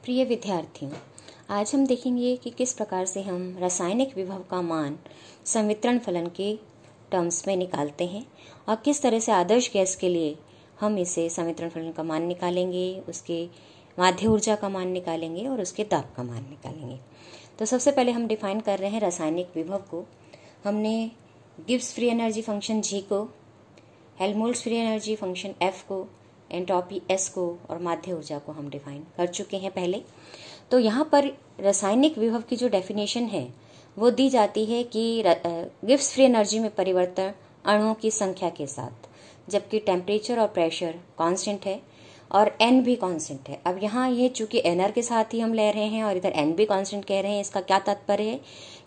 प्रिय विद्यार्थियों, आज हम देखेंगे कि किस प्रकार से हम रासायनिक विभव का मान संवितरण फलन के टर्म्स में निकालते हैं और किस तरह से आदर्श गैस के लिए हम इसे संवितरण फलन का मान निकालेंगे, उसके माध्य ऊर्जा का मान निकालेंगे और उसके दाब का मान निकालेंगे। तो सबसे पहले हम डिफाइन कर रहे हैं रासायनिक विभव को। हमने Gibbs free energy function G को, Helmholtz free energy function F को, एंट्रोपी S को और माध्य ऊर्जा को हम डिफाइन कर चुके हैं पहले। तो यहाँ पर रासायनिक विभव की जो डेफिनेशन है वो दी जाती है कि गिब्स फ्री एनर्जी में परिवर्तन अणुओं की संख्या के साथ, जबकि टेम्परेचर और प्रेशर कांस्टेंट है और n भी कांस्टेंट है। अब यहाँ ये चूंकि nr के साथ ही हम ले रहे हैं और इधर n भी कांस्टेंट कह रहे हैं, इसका क्या तात्पर्य है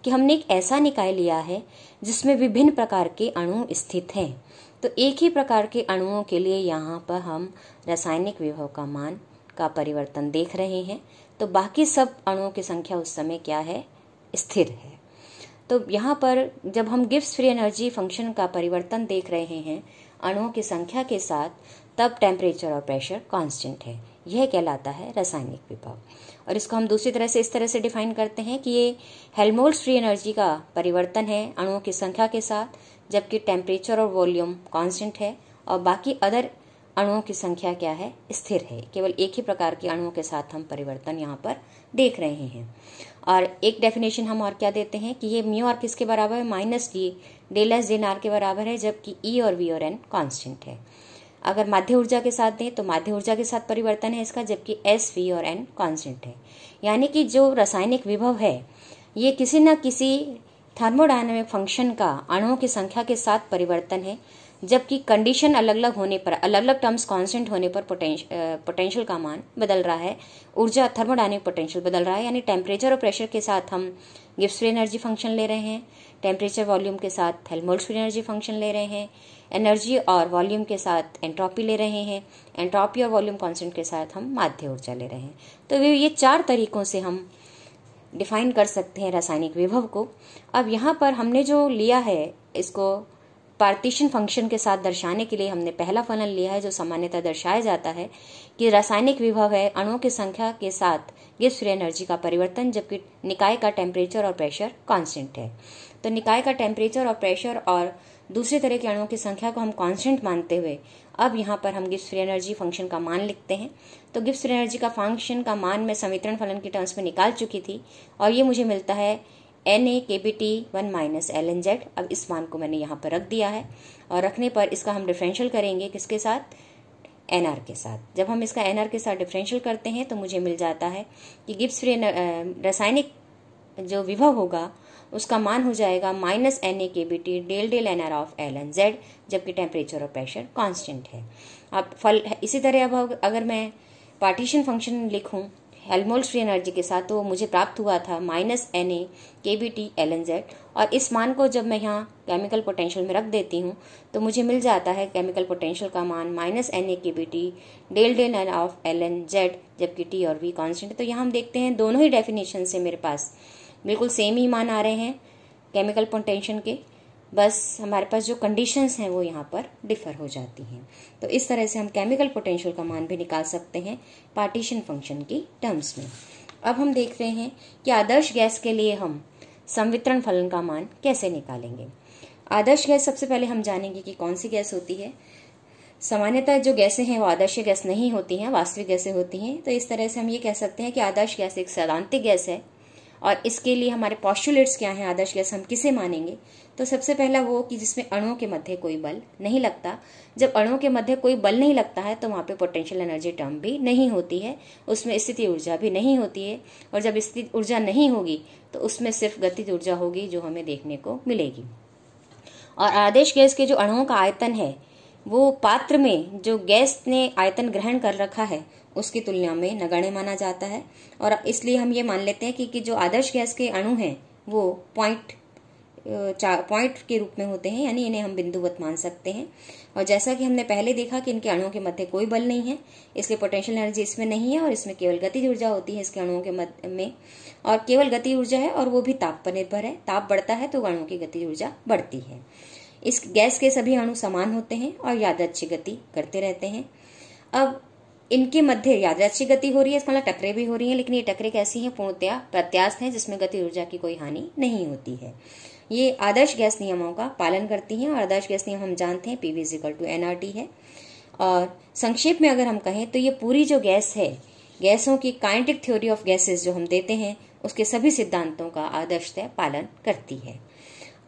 कि हमने एक ऐसा निकाय लिया है जिसमें विभिन्न प्रकार के अणु स्थित हैं। तो एक ही प्रकार के अणुओं के लिए यहाँ पर हम रासायनिक विभव का मान का परिवर्तन देख रहे हैं, तो बाकी सब अणुओं की संख्या उस समय क्या है, स्थिर है। तो यहाँ पर जब हम गिब्स फ्री एनर्जी फंक्शन का परिवर्तन देख रहे हैं अणुओं की संख्या के साथ, तब टेम्परेचर और प्रेशर कांस्टेंट है। यह कहलाता है रासायनिक विभव। और इसको हम दूसरी तरह से इस तरह से डिफाइन करते हैं कि ये हेल्महोल्ट्ज़ फ्री एनर्जी का परिवर्तन है अणुओं की संख्या के साथ, जबकि टेम्परेचर और वॉल्यूम कांस्टेंट है और बाकी अदर अणुओं की संख्या क्या है, स्थिर है। केवल एक ही प्रकार के अणुओं के साथ हम परिवर्तन यहाँ पर देख रहे हैं। और एक डेफिनेशन हम और क्या देते हैं कि ये म्यू आर किसके बराबर है, -d del S den R के बराबर है, जबकि E और V और N कांस्टेंट है। अगर माध्य ऊर्जा के साथ दें तो माध्य ऊर्जा के साथ परिवर्तन है इसका, जबकि S, V और N कांस्टेंट है। यानी कि जो रासायनिक विभव है ये किसी न किसी थर्मोडायनामिक फंक्शन का अणुओं की संख्या के साथ परिवर्तन है, जबकि कंडीशन अलग अलग होने पर, अलग अलग टर्म्स कांस्टेंट होने पर पोटेंशियल का मान बदल रहा है, ऊर्जा थर्मोडायनामिक पोटेंशियल बदल रहा है। यानी टेम्परेचर और प्रेशर के साथ हम गिब्स फ्री एनर्जी फंक्शन ले रहे हैं, टेम्परेचर वॉल्यूम के साथ हेल्महोल्ट्ज़ फ्री एनर्जी फंक्शन ले रहे हैं, एनर्जी और वॉल्यूम के साथ एंट्रोपी ले रहे हैं, एंट्रोपी और वॉल्यूम कांस्टेंट के साथ हम माध्य ऊर्जा ले रहे हैं। तो ये 4 तरीकों से हम डिफाइन कर सकते हैं रासायनिक विभव को। अब यहाँ पर हमने जो लिया है इसको पार्टीशन फंक्शन के साथ दर्शाने के लिए हमने पहला फलन लिया है, जो सामान्यतः दर्शाया जाता है कि रासायनिक विभव है अणुओं की संख्या के साथ गिब्स फ्री एनर्जी का परिवर्तन, जबकि निकाय का टेम्परेचर और प्रेशर कांस्टेंट है। तो निकाय का टेम्परेचर और प्रेशर और दूसरे तरह के अणुओं की संख्या को हम कांस्टेंट मानते हुए अब यहाँ पर हम गिब्स फ्री एनर्जी फंक्शन का मान लिखते हैं। तो गिब्स फ्री एनर्जी का फंक्शन का मान मैं संवितरण फलन की टर्म्स में निकाल चुकी थी और ये मुझे मिलता है Na kBT 1 - ln(z). अब इस मान को मैंने यहाँ पर रख दिया है और रखने पर इसका हम डिफरेंशियल करेंगे किसके साथ, nr के साथ। जब हम इसका nr के साथ डिफरेंशियल करते हैं तो मुझे मिल जाता है कि गिब्स फ्री रासायनिक जो विभव होगा उसका मान हो जाएगा -Na kBT del del nr of ln(z), जबकि टेम्परेचर और प्रेशर कांस्टेंट है। अब फल इसी तरह अब अगर मैं पार्टीशन फंक्शन लिखूं हेल्महोल्ट्ज़ फ्री एनर्जी के साथ, तो मुझे प्राप्त हुआ था -Na kBT ln(z), और इस मान को जब मैं यहाँ केमिकल पोटेंशियल में रख देती हूँ तो मुझे मिल जाता है केमिकल पोटेंशियल का मान -Na kBT del del n of ln(z), जबकि T और V कांस्टेंट है। तो यहाँ हम देखते हैं दोनों ही डेफिनेशन से मेरे पास बिल्कुल सेम ही मान आ रहे हैं केमिकल पोटेंशियल के, बस हमारे पास जो कंडीशंस हैं वो यहाँ पर डिफर हो जाती हैं। तो इस तरह से हम केमिकल पोटेंशियल का मान भी निकाल सकते हैं पार्टीशन फंक्शन की टर्म्स में। अब हम देख रहे हैं कि आदर्श गैस के लिए हम संवितरण फलन का मान कैसे निकालेंगे। आदर्श गैस सबसे पहले हम जानेंगे कि कौन सी गैस होती है। सामान्यतः जो गैसें हैं वो आदर्श गैस नहीं होती हैं, वास्तविक गैसें होती हैं। तो इस तरह से हम ये कह सकते हैं कि आदर्श गैस एक सैद्धांतिक गैस है। और इसके लिए हमारे पोस्टुलेट्स क्या हैं, आदर्श गैस हम किसे मानेंगे। तो सबसे पहला वो कि जिसमें अणुओं के मध्य कोई बल नहीं लगता। जब अणुओं के मध्य कोई बल नहीं लगता है तो वहाँ पे पोटेंशियल एनर्जी टर्म भी नहीं होती है, उसमें स्थिति ऊर्जा भी नहीं होती है। और जब स्थिति ऊर्जा नहीं होगी तो उसमें सिर्फ गतिज ऊर्जा होगी जो हमें देखने को मिलेगी। और आदर्श गैस के जो अणुओं का आयतन है वो पात्र में जो गैस ने आयतन ग्रहण कर रखा है उसकी तुलना में नगण्य माना जाता है। और इसलिए हम ये मान लेते हैं कि जो आदर्श गैस के अणु हैं वो पॉइंट के रूप में होते हैं, यानी इन्हें हम बिंदुवत मान सकते हैं। और जैसा कि हमने पहले देखा कि इनके अणुओं के मध्य कोई बल नहीं है, इसलिए पोटेंशियल एनर्जी इसमें नहीं है और इसमें केवल गतिज ऊर्जा होती है इसके अणुओं के मध्य में, और केवल गति ऊर्जा है और वो भी ताप पर निर्भर है। ताप बढ़ता है तो अणुओं की गतिज ऊर्जा बढ़ती है। इस गैस के सभी अणु समान होते हैं और यादृच्छिक गति करते रहते हैं। अब इनके मध्य यादृच्छिक गति हो रही है, इसका मतलब टकरे भी हो रही हैं, लेकिन ये टकरे कैसी हैं? पूर्णतया प्रत्यास्थ हैं, जिसमें गति ऊर्जा की कोई हानि नहीं होती है। ये आदर्श गैस नियमों का पालन करती हैं और आदर्श गैस नियम हम जानते हैं PV = nRT है। और संक्षेप में अगर हम कहें तो ये पूरी जो गैस है, गैसों की काइनेटिक थ्योरी ऑफ गैसेस जो हम देते हैं, उसके सभी सिद्धांतों का आदर्शतः पालन करती है।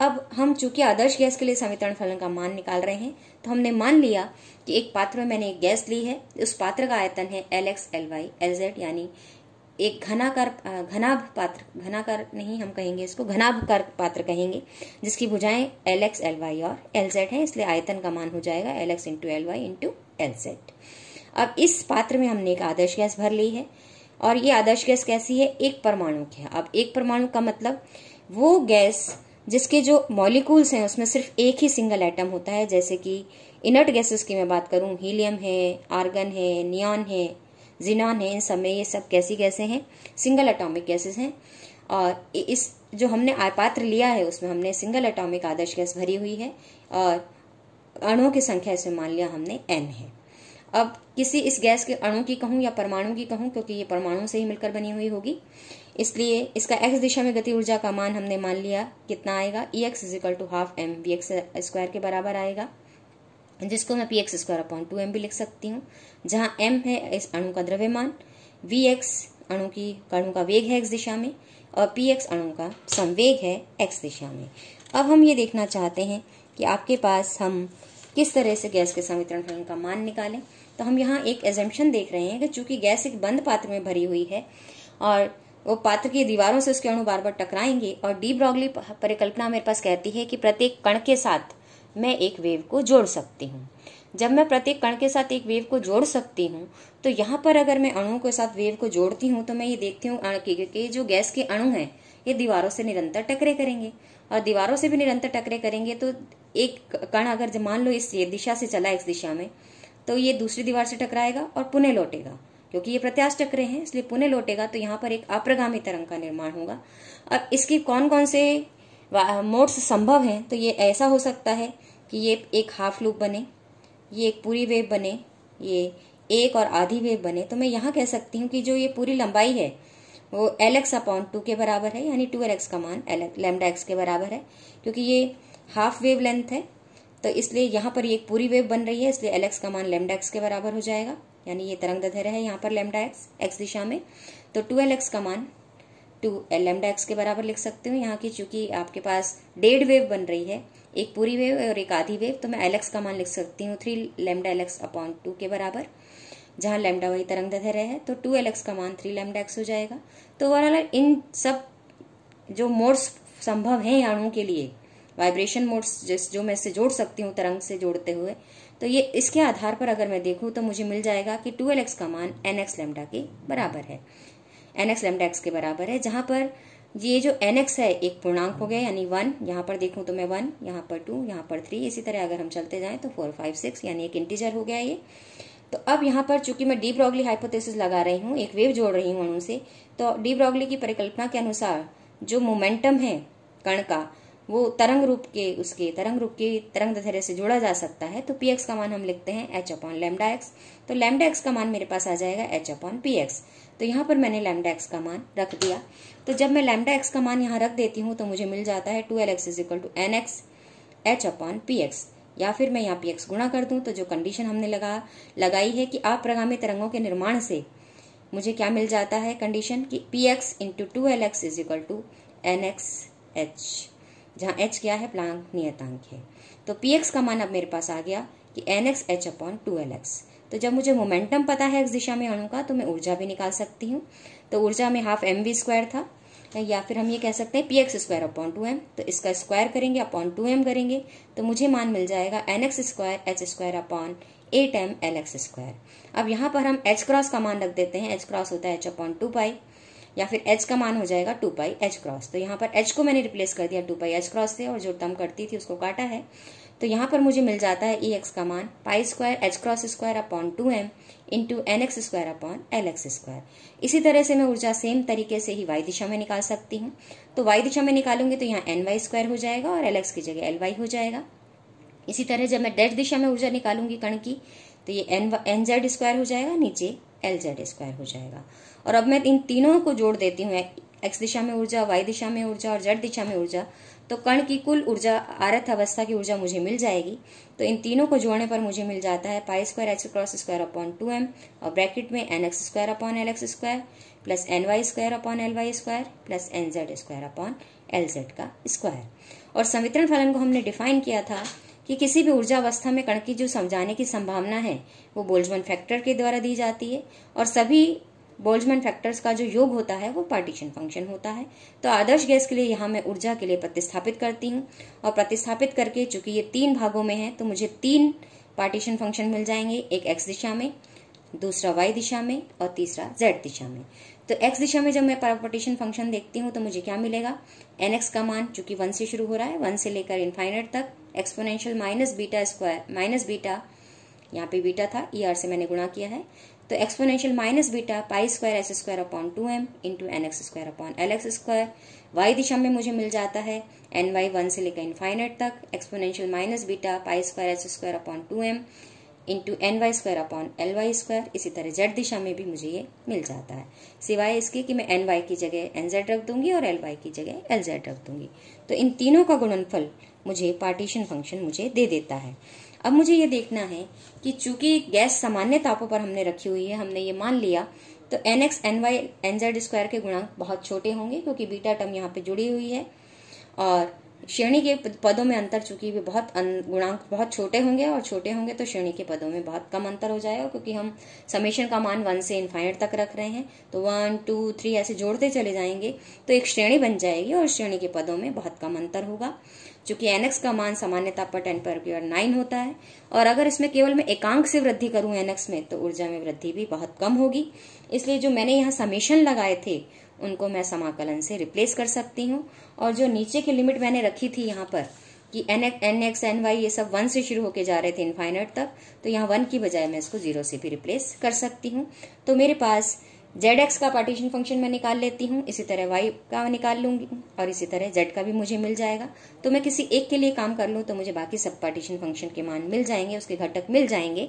अब हम चूंकि आदर्श गैस के लिए समीकरण फलन का मान निकाल रहे हैं, तो हमने मान लिया कि एक पात्र में मैंने एक गैस ली है, उस पात्र का आयतन है Lx Ly Lz, यानी एक घनाभ पात्र कहेंगे, जिसकी भुजाएं Lx Ly और Lz है, इसलिए आयतन का मान हो जाएगा Lx × Ly × Lz। अब इस पात्र में हमने एक आदर्श गैस भर ली है, और ये आदर्श गैस कैसी है? एक परमाणु की है। अब एक परमाणु का मतलब वो गैस जिसके जो मॉलिक्यूल्स हैं उसमें सिर्फ एक ही सिंगल एटम होता है, जैसे कि इनर्ट गैसेस की मैं बात करूं, हीलियम है, आर्गन है, नियॉन है, जिनॉन है, इन सब में ये सब कैसी गैसें हैं? सिंगल एटॉमिक गैसेस हैं। और इस जो हमने पात्र लिया है उसमें हमने सिंगल एटॉमिक आदर्श गैस भरी हुई है, और अणुओं की संख्या इसमें मान लिया हमने n है। अब किसी इस गैस के अणु की कहूं या परमाणु की कहूं, क्योंकि ये परमाणु से ही मिलकर बनी हुई होगी, इसलिए इसका x दिशा में गति ऊर्जा का मान हमने मान लिया कितना आएगा? Ex = ½ mvx² के बराबर आएगा, जिसको मैं px² भी लिख सकती हूँ, जहाँ m है इस अणु का द्रव्यमान, vx अणु का वेग है x दिशा में, और px अणु का संवेग है x दिशा में। अब हम ये देखना चाहते हैं कि आपके पास हम किस तरह से गैस के समीकरण फलन का मान निकालें। तो हम यहाँ एक एजम्पशन देख रहे हैं कि चूंकि गैस एक बंद पात्र में भरी हुई है और वो पात्र की दीवारों से उसके अणु बार बार टकराएंगे, और डी ब्रॉगली परिकल्पना मेरे पास कहती है कि प्रत्येक कण के साथ मैं एक वेव को जोड़ सकती हूँ। जब मैं प्रत्येक कण के साथ एक वेव को जोड़ सकती हूँ, तो यहाँ पर अगर मैं अणुओं के साथ वेव को जोड़ती हूँ तो मैं ये देखती हूँ कि जो गैस के अणु हैं ये दीवारों से निरंतर टकरे करेंगे, और दीवारों से भी निरंतर टकरे करेंगे तो एक कण अगर मान लो इस दिशा से चला x दिशा में, तो ये दूसरी दीवार से टकराएगा और पुनः लौटेगा, क्योंकि ये प्रत्यास्थ चक्र हैं इसलिए पुनः लौटेगा, तो यहाँ पर एक अप्रगामी तरंग का निर्माण होगा। अब इसके कौन कौन से मोड्स संभव हैं? तो ये ऐसा हो सकता है कि ये एक हाफ लूप बने, ये एक पूरी वेव बने, ये एक और आधी वेव बने। तो मैं यहाँ कह सकती हूँ कि जो ये पूरी लंबाई है वो Lx/2 के बराबर है, यानी 2Lx का मान λx के बराबर है, क्योंकि ये हाफ वेव लेंथ है, तो इसलिए यहाँ पर ये एक पूरी वेव बन रही है, इसलिए Lx का मान λx के बराबर हो जाएगा, यानी ये तरंग दैर्ध्य है यहाँ पर λx दिशा में, तो 2Lx का मान 2 λx के बराबर लिख सकते हो। यहाँ की चूंकि आपके पास डेढ़ वेव बन रही है, एक पूरी वेव और एक आधी वेव, तो मैं Lx का मान लिख सकती हूँ 3 λLx/2 के बराबर, जहाँ लैम्डा वही तरंग दैर्ध्य है, तो 2Lx का मान 3 λx हो जाएगा। तो ओवरऑल इन सब जो मोड्स संभव हैं अणु के लिए, वाइब्रेशन मोड्स जो मैं इससे जोड़ सकती हूँ तरंग से जोड़ते हुए, तो ये इसके आधार पर अगर मैं देखूँ तो मुझे मिल जाएगा कि 2Lx का मान nx लैम्डा के बराबर है, nx λx के बराबर है, जहाँ पर ये जो nx है एक पूर्णांक हो गया, यानी 1, यहाँ पर देखूँ तो मैं 1, यहाँ पर 2, यहाँ पर 3, इसी तरह अगर हम चलते जाएं तो 4, 5, 6, यानी एक इंटीजर हो गया ये। तो अब यहाँ पर चूंकि मैं डी ब्रॉगली हाइपोथेसिस लगा रही हूँ, एक वेव जोड़ रही हूँ अणु से, तो डी ब्रॉगली की परिकल्पना के अनुसार जो मोमेंटम है कण का वो तरंग रूप की तरंग दैर्ध्य से जोड़ा जा सकता है। तो px का मान हम लिखते हैं h/λx, तो λx का मान मेरे पास आ जाएगा h/px। तो यहाँ पर मैंने λx का मान रख दिया। तो जब मैं λx का मान यहाँ रख देती हूँ तो मुझे मिल जाता है 2Lx = nx h/px, या फिर मैं यहाँ px गुणा कर दूं तो जो कंडीशन हमने लगाई है कि अप्रगामी तरंगों के निर्माण से मुझे क्या मिल जाता है कंडीशन कि px × 2Lx = nx/h, जहाँ h क्या है? प्लांक नियतांक है। तो px का मान अब मेरे पास आ गया कि nx h/2Lx। तो जब मुझे मोमेंटम पता है x दिशा में अणु का, तो मैं ऊर्जा भी निकाल सकती हूँ। तो ऊर्जा में ½ mv² था, या फिर हम ये कह सकते हैं px²/2m, तो इसका स्क्वायर करेंगे /2m करेंगे तो मुझे मान मिल जाएगा nx² h²/8m Lx²। अब यहाँ पर हम h क्रॉस का मान रख देते हैं, h क्रॉस होता है h/2π, या फिर h का मान हो जाएगा 2π h क्रॉस। तो यहाँ पर h को मैंने रिप्लेस कर दिया 2π h क्रॉस से, और जो टर्म करती थी उसको काटा है, तो यहाँ पर मुझे मिल जाता है Ex का मान π² h×2m × nx² Lx²। इसी तरह से मैं ऊर्जा सेम तरीके से ही y दिशा में निकाल सकती हूँ। तो y दिशा में निकालूंगी तो यहाँ ny² हो जाएगा और Lx की जगह Ly हो जाएगा। इसी तरह जब मैं डैश दिशा में ऊर्जा निकालूंगी कण की, तो ये एन जेड स्क्वायर हो जाएगा, नीचे एल जेड स्क्वायर हो जाएगा। और अब मैं इन तीनों को जोड़ देती हूँ, एक्स दिशा में ऊर्जा, वाई दिशा में ऊर्जा और जेड दिशा में ऊर्जा। तो कण की कुल ऊर्जा, आरत अवस्था की ऊर्जा मुझे मिल जाएगी। तो इन तीनों को जोड़ने पर मुझे मिल जाता है pi square h cross square upon 2m और ब्रैकेट में N X square upon L X square plus N Y square upon L Y square plus N Z square upon L Z का स्क्वायर। और संवितरण फलन को हमने define किया था कि किसी भी ऊर्जा अवस्था में कण की जो समझाने की संभावना है वो बोल्ट्जमैन फैक्टर के द्वारा दी जाती है, और सभी बोल्ट्जमैन फैक्टर्स का जो योग होता है वो पार्टीशन फंक्शन होता है। तो आदर्श गैस के लिए यहाँ मैं ऊर्जा के लिए प्रतिस्थापित करती हूँ, और प्रतिस्थापित करके चूंकि ये 3 भागों में है तो मुझे 3 पार्टीशन फंक्शन मिल जाएंगे, एक एक्स दिशा में, दूसरा वाई दिशा में और तीसरा जेड दिशा में। तो एक्स दिशा में जब मैं पार्टीशन फंक्शन देखती हूँ तो मुझे क्या मिलेगा, एन एक्स का मान चूंकि 1 से शुरू हो रहा है, 1 से लेकर इनफाइनाइट तक, exponential minus beta square, minus beta, यहाँ पे बीटा था, ER से मैंने गुणा किया है, तो exponential minus beta pi square S square upon 2m into N X square upon L X square. Y दिशा में मुझे मिल जाता है एन वाई 1 से लेकर इनफाइनाइट तक, exponential minus beta pi square S square upon 2m into N Y square upon L Y square. इसी तरह जेड दिशा में भी मुझे ये मिल जाता है, सिवाय इसके कि मैं एन वाई की जगह एन जेड रख दूंगी और एल वाई की जगह एल जेड रख दूंगी। तो इन तीनों का गुणनफल मुझे पार्टीशन फंक्शन मुझे दे देता है। अब मुझे ये देखना है कि चूंकि गैस सामान्य तापों पर हमने रखी हुई है, हमने ये मान लिया, तो N X N Y N Z square के गुणांक बहुत छोटे होंगे क्योंकि बीटा टर्म यहाँ पे जुड़ी हुई है, और श्रेणी के पदों में अंतर चूंकि भी गुणांक बहुत छोटे होंगे, और छोटे होंगे तो श्रेणी के पदों में बहुत कम अंतर हो जाएगा, क्योंकि हम समेशन का मान 1 से इनफाइनाइट तक रख रहे हैं। तो 1 2 3 ऐसे जोड़ते चले जाएंगे तो एक श्रेणी बन जाएगी, और श्रेणी के पदों में बहुत कम अंतर होगा। चूंकि एनएक्स का मान सामान्यता पर 10⁻⁹ होता है, और अगर इसमें केवल मैं एकांक से वृद्धि करूं एनएक्स में तो ऊर्जा में वृद्धि भी बहुत कम होगी। इसलिए जो मैंने यहाँ समेशन लगाए थे उनको मैं समाकलन से रिप्लेस कर सकती हूँ, और जो नीचे की लिमिट मैंने रखी थी यहाँ पर कि एन एक्स एन वाई ये सब 1 से शुरू होके जा रहे थे इनफाइनाइट तक, तो यहाँ 1 की बजाय मैं इसको 0 से भी रिप्लेस कर सकती हूँ। तो मेरे पास जेड एक्स का पार्टीशन फंक्शन मैं निकाल लेती हूँ, इसी तरह वाई का निकाल लूंगी, और इसी तरह जेड का भी मुझे मिल जाएगा। तो मैं किसी एक के लिए काम कर लूँ तो मुझे बाकी सब पार्टीशन फंक्शन के मान मिल जाएंगे, उसके घटक मिल जाएंगे।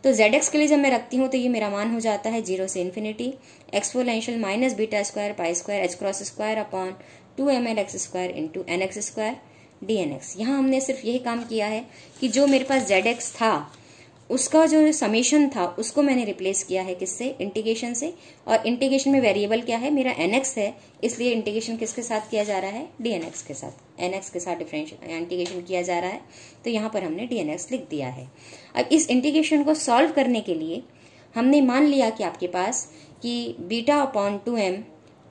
तो जेड एक्स के लिए जब मैं रखती हूँ तो ये मेरा मान हो जाता है 0 से infinity exponential minus beta square pi square h cross square upon 2ml X square into N X square D N X. यहाँ हमने सिर्फ यही काम किया है कि जो मेरे पास जेड एक्स था उसका जो समेशन था उसको मैंने रिप्लेस किया है किससे, इंटीग्रेशन से। और इंटीग्रेशन में वेरिएबल क्या है, मेरा एनएक्स है, इसलिए इंटीग्रेशन किसके साथ किया जा रहा है, डीएनएक्स के साथ, एनएक्स के साथ डिफरेंशियल इंटीग्रेशन किया जा रहा है। तो यहाँ पर हमने डीएनएक्स लिख दिया है। अब इस इंटीग्रेशन को सॉल्व करने के लिए हमने मान लिया कि आपके पास कि beta upon 2m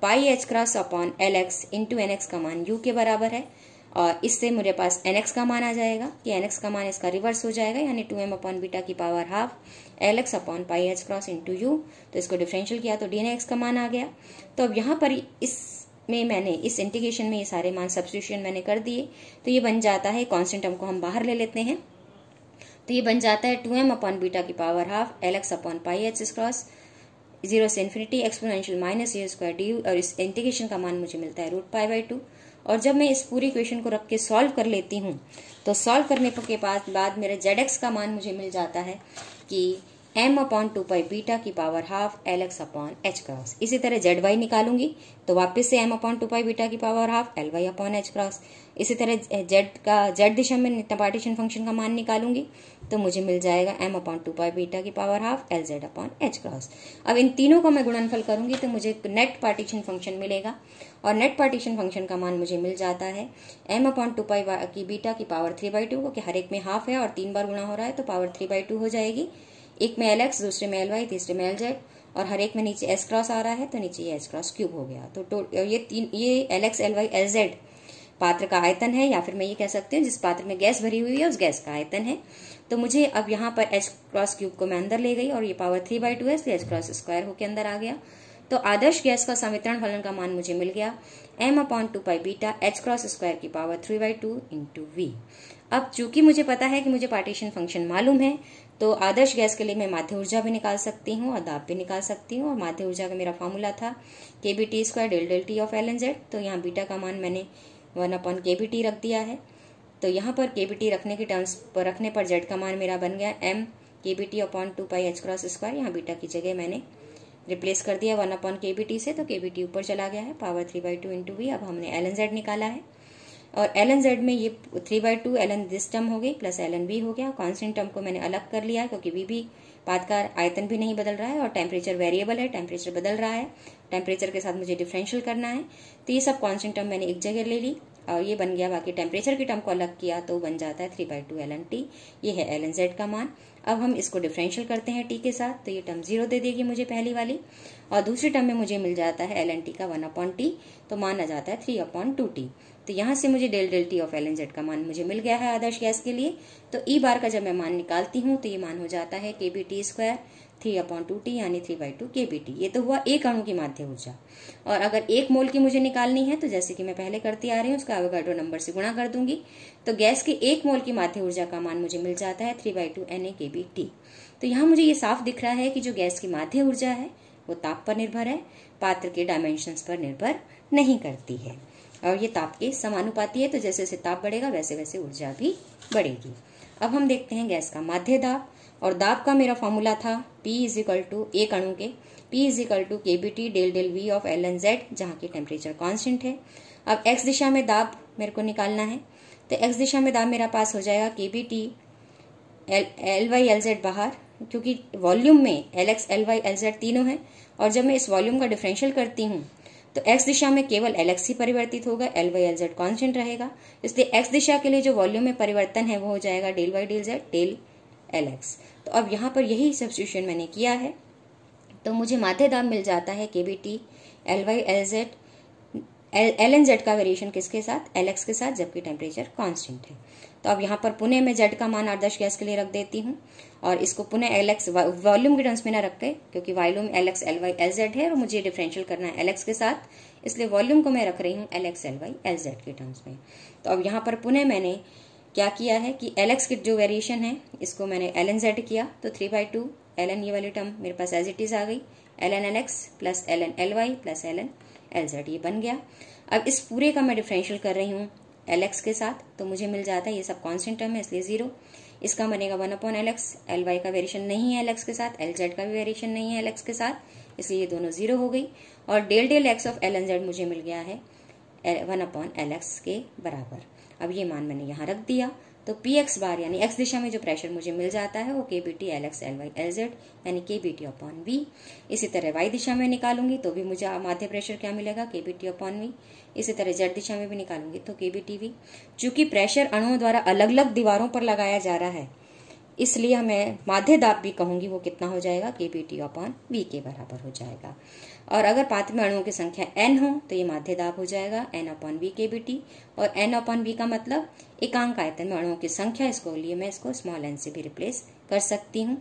pi H cross upon L X into N X का मान u के बराबर है, और इससे मेरे पास nx का मान आ जाएगा कि nx का मान इसका रिवर्स हो जाएगा, यानी 2m अपॉन बीटा की power half L X upon pi H cross into you. तो इसको डिफरेंशियल किया तो dnx का मान आ गया। तो अब यहाँ पर इसमें मैंने इस इंटीग्रेशन में ये सारे मान सब्स्टिट्यूशन मैंने कर दिए, तो ये बन जाता है, कांस्टेंट टर्म को हम बाहर ले लेते हैं, तो ये बन जाता है 2m अपॉन बीटा की power half L X upon pi H cross 0 से इन्फिनिटी एक्सपोनेंशियल माइनस ए स्क्वायर डी, और इस इंटीग्रेशन का मान मुझे मिलता है √π/2। और जब मैं इस पूरी इक्वेशन को रख के सॉल्व कर लेती हूँ तो सॉल्व करने के बाद मेरे जेड एक्स का मान मुझे मिल जाता है कि m अपॉन 2π बीटा की power half L X upon h cross. इसी तरह जेड वाई निकालूंगी तो वापस से m अपॉन 2π बीटा की power half L Y upon h cross. इसी तरह जेड दिशा में पार्टीशन फंक्शन का मान निकालूंगी तो मुझे मिल जाएगा m अपॉन 2π बीटा की power half L Z upon h cross. अब इन तीनों का मैं गुणनफल करूंगी तो मुझे नेट पार्टीशन फंक्शन मिलेगा, और नेट पार्टीशन फंक्शन का मान मुझे मिल जाता है m अपॉन 2π की बीटा की पावर 3/2, क्योंकि हर एक में हाफ है और 3 बार गुणा हो रहा है तो पावर 3/2 हो जाएगी। एक में एल एक्स, दूसरे में एल वाई, तीसरे में एल जेड, और हर एक में नीचे एस क्रॉस आ रहा है तो नीचे ये एस क्रॉस क्यूब हो गया। तो ये L X L Y L Z पात्र का आयतन है, या फिर मैं ये कह सकती हूँ जिस पात्र में गैस भरी हुई है उस गैस का आयतन है। तो मुझे अब यहाँ पर एच क्रॉस क्यूब को मैं अंदर ले गई और ये पावर 3/2 है, इसलिए एच क्रॉस स्क्वायर होकर अंदर आ गया। तो आदर्श गैस का संवितरण फलन का मान मुझे मिल गया m upon 2π beta H cross square की पावर 3/2 इंटू वी। अब चूंकि मुझे पता है कि मुझे पार्टीशन फंक्शन मालूम है, तो आदर्श गैस के लिए मैं माध्य ऊर्जा भी निकाल सकती हूँ और दाब भी निकाल सकती हूँ। और माध्य ऊर्जा का मेरा फॉर्मूला था kBt² del T of L N Z. तो यहाँ बीटा का मान मैंने 1 अपॉन kBt रख दिया है। तो यहाँ पर kBt रखने के टर्म्स पर रखने पर जेड का मान मेरा बन गया m KBT अपॉन 2πh×2। यहाँ बीटा की जगह मैंने रिप्लेस कर दिया 1/KBT से, तो KBT ऊपर चला गया है, पावर 3/2 इंटू वी। अब हमने ln z निकाला है और ln z में ये 3/2 ln दिस टर्म हो गई प्लस ln v हो गया। कॉन्स्टेंट टर्म को मैंने अलग कर लिया है क्योंकि v भी पाथ का आयतन भी नहीं बदल रहा है और टेम्परेचर वेरिएबल है, टेम्परेचर बदल रहा है, टेम्परेचर के साथ मुझे डिफरेंशियल करना है। तो ये सब कॉन्स्टेंट टर्म मैंने एक जगह ले ली और ये बन गया। बाकी टेम्परेचर की टर्म को अलग किया तो बन जाता है 3/2 ln t। ये है ln z का मान। अब हम इसको डिफरेंशियल करते हैं t के साथ, तो ये टर्म 0 दे देगी मुझे पहली वाली, और दूसरी टर्म में मुझे मिल जाता है ln t का 1/t, तो मान आ जाता है 3/2t। तो यहाँ से मुझे del t of ln z का मान मुझे मिल गया है आदर्श गैस के लिए। तो ई बार का जब मैं मान निकालती हूँ तो ये मान हो जाता है kBt² 3/2t यानी 3/2 kBt। ये तो हुआ एक अणु की माध्य ऊर्जा। और अगर 1 मोल की मुझे निकालनी है तो जैसे कि मैं पहले करती आ रही हूँ, उसका एवोगाड्रो नंबर से गुणा कर दूंगी, तो गैस के 1 मोल की माध्य ऊर्जा का मान मुझे मिल जाता है 3/2 NaKBT। तो यहाँ मुझे ये साफ दिख रहा है कि जो गैस की माध्य ऊर्जा है वो ताप पर निर्भर है, पात्र के डायमेंशंस पर निर्भर नहीं करती है, और ये ताप के समानुपाती है। तो जैसे जैसे ताप बढ़ेगा वैसे वैसे ऊर्जा भी बढ़ेगी। अब हम देखते हैं गैस का माध्य दाब, और दाब का मेरा फॉर्मूला था P = एक अणु के P = KBT del V of ln z, जहाँ की टेम्परेचर कांस्टेंट है। अब x दिशा में दाब मेरे को निकालना है, तो x दिशा में दाब मेरा पास हो जाएगा KBT L/LZ बाहर, क्योंकि वॉल्यूम में LX LY LZ तीनों है, और जब मैं इस वॉल्यूम का डिफरेंशियल करती हूँ तो x दिशा में केवल LX ही परिवर्तित होगा, LY LZ कांस्टेंट रहेगा। इसलिए x दिशा के लिए जो वॉल्यूम में परिवर्तन है वो हो जाएगा del y del z del LX। तो अब यहाँ पर यही सब्स्टिट्यूशन मैंने किया है, तो मुझे माध्य दाब मिल जाता है KBT LY LZ ln z का वेरिएशन किसके साथ, LX के साथ, जबकि टेम्परेचर कांस्टेंट है। तो अब यहाँ पर पुनः मैं z का मान आदर्श गैस के लिए रख देती हूँ, और इसको पुनः LX वॉल्यूम के टर्म्स में ना रख के, क्योंकि वॉल्यूम LX LY LZ है और मुझे डिफरेंशियल करना है LX के साथ, इसलिए वॉल्यूम को मैं रख रही हूँ LX LY LZ के टर्म्स में। तो अब यहाँ पर पुनः मैंने क्या किया है कि LX की जो वेरिएशन है इसको मैंने ln z किया, तो 3/2 ln ये वाली टर्म मेरे पास एज इट इज आ गई, ln LX plus ln LY plus ln LZ, ये बन गया। अब इस पूरे का मैं डिफरेंशियल कर रही हूँ LX के साथ, तो मुझे मिल जाता है, ये सब कांस्टेंट टर्म है इसलिए 0, इसका बनेगा 1/LX। LY का वेरिएशन नहीं है LX के साथ, LZ का भी वेरिएशन नहीं है LX के साथ, इसलिए ये दोनों 0 हो गई, और del x of ln z मुझे मिल गया है 1/LX के बराबर। अब ये मान मैंने यहाँ रख दिया, तो Px बार यानी x दिशा में जो प्रेशर मुझे मिल जाता है वो KBT LX LY LZ यानी KBT/V। इसी तरह y दिशा में निकालूंगी तो भी मुझे माध्य प्रेशर क्या मिलेगा, KBT/V। इसी तरह z दिशा में भी निकालूंगी तो KBTV। चूंकि प्रेशर अणुओं द्वारा अलग अलग दीवारों पर लगाया जा रहा है, इसलिए मैं माध्य दाब भी कहूंगी वो कितना हो जाएगा, KBT/V के बराबर हो जाएगा। और अगर पात्र में अणुओं की संख्या n हो तो ये माध्य दाब हो जाएगा n/V KBT, और n/V का मतलब एकांक आयतन में अणुओं की संख्या, इसको लिए मैं इसको स्मॉल n से भी रिप्लेस कर सकती हूँ।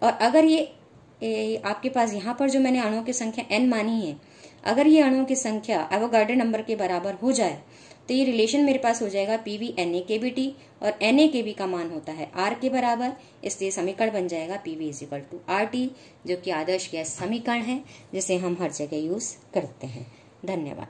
और अगर ये आपके पास यहाँ पर जो मैंने अणुओं की संख्या n मानी है, अगर ये अणुओं की संख्या एवोगाड्रो नंबर के बराबर हो जाए तो ये रिलेशन मेरे पास हो जाएगा PV NaKBT, और NaKB का मान होता है R के बराबर, इसलिए समीकरण बन जाएगा PV = RT, जो कि आदर्श गैस समीकरण है जिसे हम हर जगह यूज करते हैं। धन्यवाद।